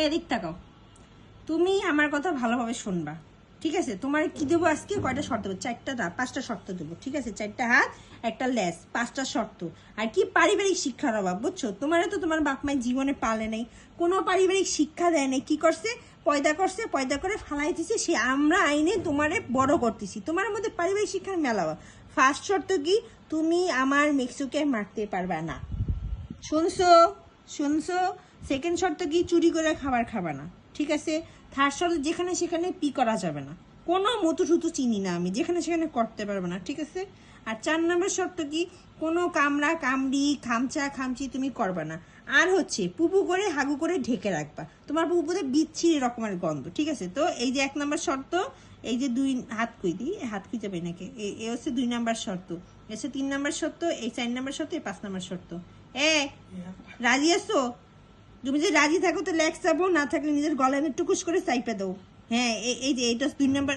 এদিক তাকাও, তুমি আমার কথা ভালোভাবে শুনবা, ঠিক আছে? তোমার কি দেবো আজকে? কয়টা শর্ত দেবো? 4টা না 5টা শর্ত দেবো, ঠিক আছে? 4টা হাত, একটা লেস, 5টা শর্ত। আর কি পারিবারিক শিক্ষার অভাব, বুঝছো? তোমারও তো তোমার বাপ মায়ের জীবনে পালে নাই, কোনো পারিবারিক শিক্ষা দেয় নাই। কি করছে? পয়দা করছে, পয়দা করে ফালাই দিছে, সে আমরা আইনে তোমারে বড় করতেছি। তোমার মধ্যে পারিবারিক শিক্ষার মেলা। ফার্স্ট শর্ত কি? তুমি আমার মেক্সুকে মারতে পারবা না। শুনছো? শুনছো? সেকেন্ড শর্ত কি? চুরি করে খাবার খাবা না, ঠিক আছে? থার্ড শর্ত, যেখানে সেখানে পি করা যাবে না, কোনো মতো টুতু চিনি না আমি, যেখানে সেখানে করতে পারবে না, ঠিক আছে? আর 4 নম্বর শর্ত কি? কোনো কামড়া কামড়ি খামচা খামচি তুমি করবে না। আর হচ্ছে পুপু করে হাগু করে ঢেকে রাখবা, তোমার পুপুতে বিচ্ছিরি রকমের গন্ধ, ঠিক আছে? তো এই যে 1 নম্বর শর্ত, এই যে 2 হাত কই দিই, হাত কই যাবে নাকি, এই হচ্ছে 2 নম্বর শর্ত, এসে 3 নম্বর শর্ত, এই 4 নম্বর শর্ত, এই 5 নম্বর শর্ত। রাজি আছো? তুমি যে রাজি থাকো তো লেখ চাবো, না থাকলে নিজের গলায় টুকুস করে চাইপে দাও। হ্যাঁ, এই যে এইটা 2 নম্বর।